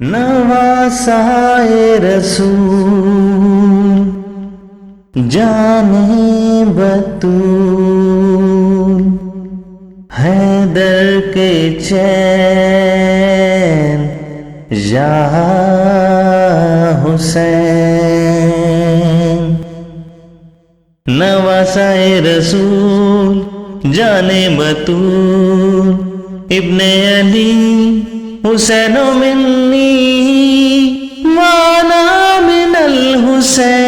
نواسائے رسول جانے بطول، حیدر کے چین یا حسین۔ نواسائے رسول جانے بطول، ابن علی حسین منی وانا من الحسین۔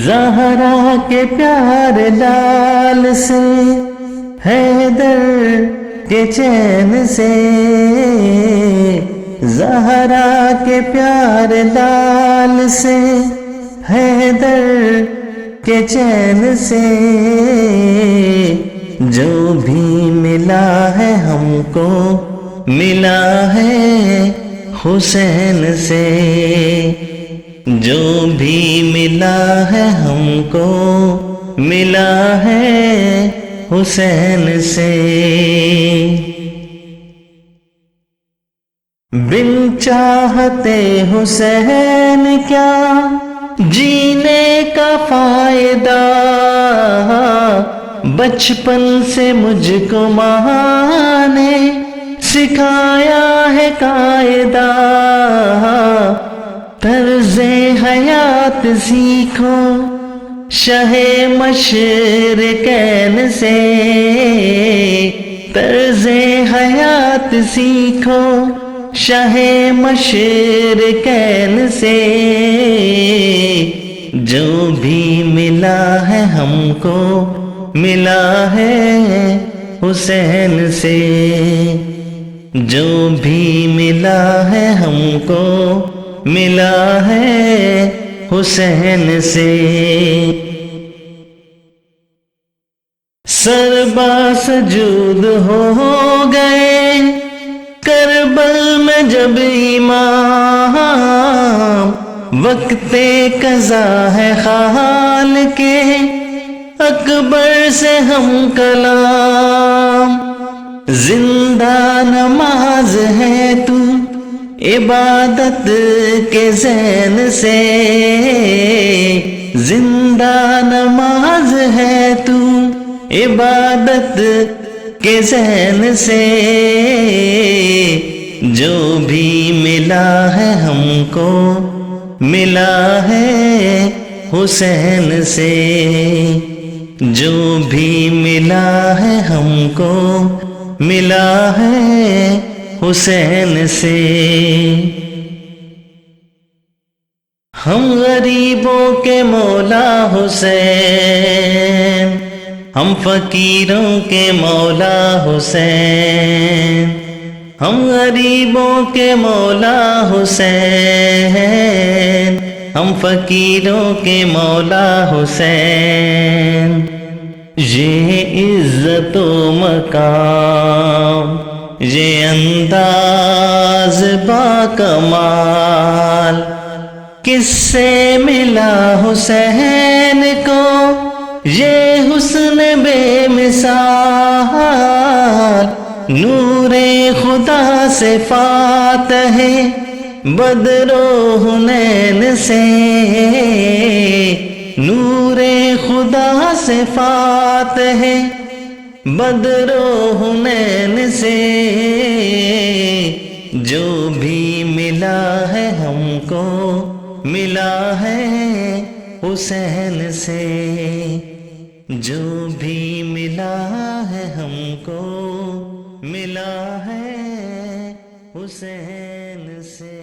زہرا کے پیار لال سے، حیدر کے چین سے، زہرا کے پیار لال سے، حیدر کے چین سے، جو بھی ملا ہے ہم کو ملا ہے حسین سے، جو بھی ملا ہے ہم کو ملا ہے حسین سے۔ بن چاہتے حسین کیا جینے کا فائدہ، بچپن سے مجھ کو ماں نے سکھایا ہے قاعدہ، طرز حیات سیکھو شہ مشرقین سے، طرز حیات سیکھو شہ مشرقین سے، جو بھی ملا ہے ہم کو ملا ہے حسین سے، جو بھی ملا ہے ہم کو ملا ہے حسین سے۔ سربا سجود ہو گئے کربل میں جب امام، وقت قضا ہے خال کے اکبر سے ہم کلام، زندہ نماز ہے تو عبادت کے ذہن سے، زندہ نماز ہے تو عبادت کے ذہن سے، جو بھی ملا ہے ہم کو ملا ہے حسین سے، جو بھی ملا ہے ہم کو ملا ہے حسین سے۔ ہم غریبوں کے مولا حسین، ہم فقیروں کے مولا حسین، ہم غریبوں کے مولا حسین، ہم فقیروں کے مولا حسین۔ یہ عزت و مقام، یہ انداز با کمال، کس سے ملا حسین کو یہ حسن بے مثال، نور خدا سے فاتح بدر و حنین سے، نور خدا سے فاتح بدر و حنین سے، جو بھی ملا ہے ہم کو ملا ہے حسین سے، جو بھی ملا ہے ہم کو ملا ہے حسین سے۔